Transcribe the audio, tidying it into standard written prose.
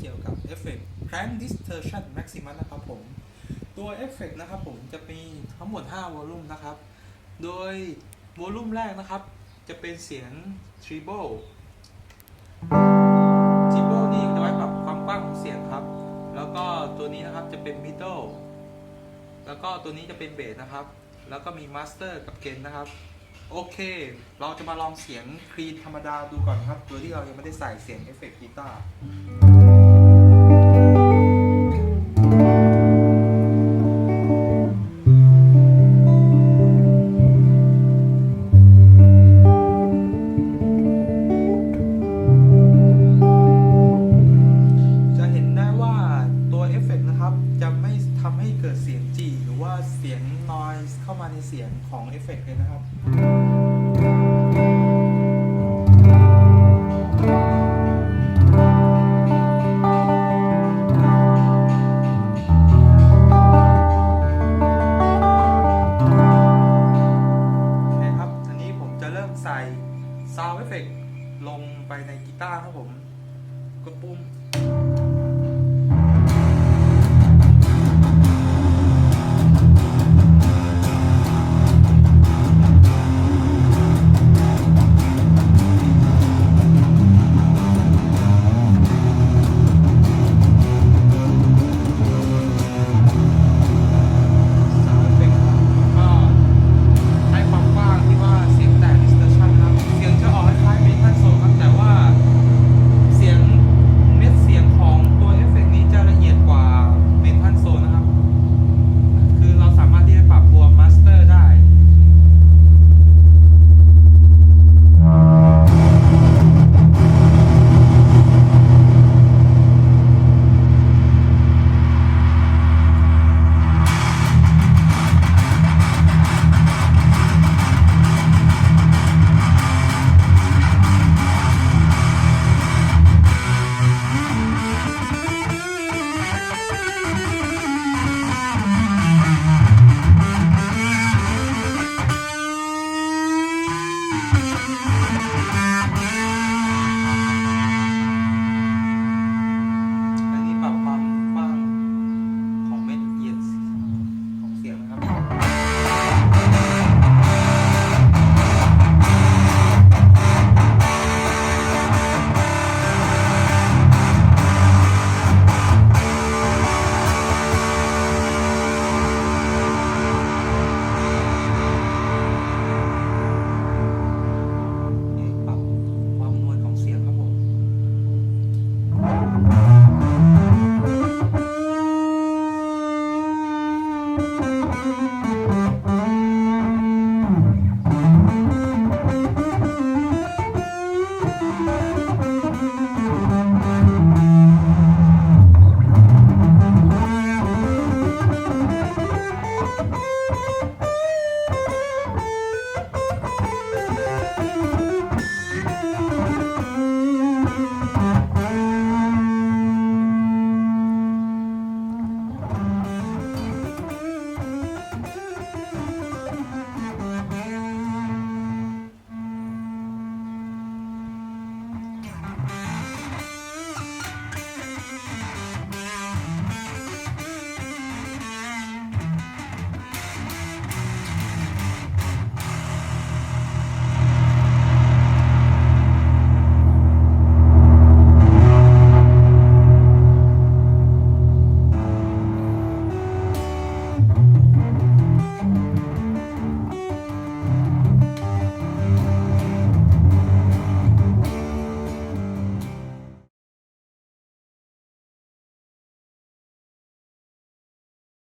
กี่ยวกับเอฟเฟกต์ Crank Distortion Maximum นะครับผมตัวเอฟเฟกต์นะครับผมจะมีทั้งหมด5วอลลุ่มนะครับโดยวอลลุ่มแรกนะครับจะเป็นเสียง Treble นี่จะไว้ปรับความกว้างของเสียงครับแล้วก็ตัวนี้นะครับจะเป็น Middle แล้วก็ตัวนี้จะเป็นเบสนะครับแล้วก็มี Master กับ Gain นะครับโอเคเราจะมาลองเสียงคลีนธรรมดาดูก่อนครับโดยที่เรายังไม่ได้ใส่เสียงเอฟเฟกต์กีตาร์จะเห็นได้ว่าตัวเอฟเฟกต์นะครับจะไม่ทำให้เกิดเสียงจีหรือว่าเสียง noise เข้ามาในเสียงของเอฟเฟกต์เลยนะครับใส่ Sound Effect ลงไปในกีตาร์ครับผมกดปุ่ม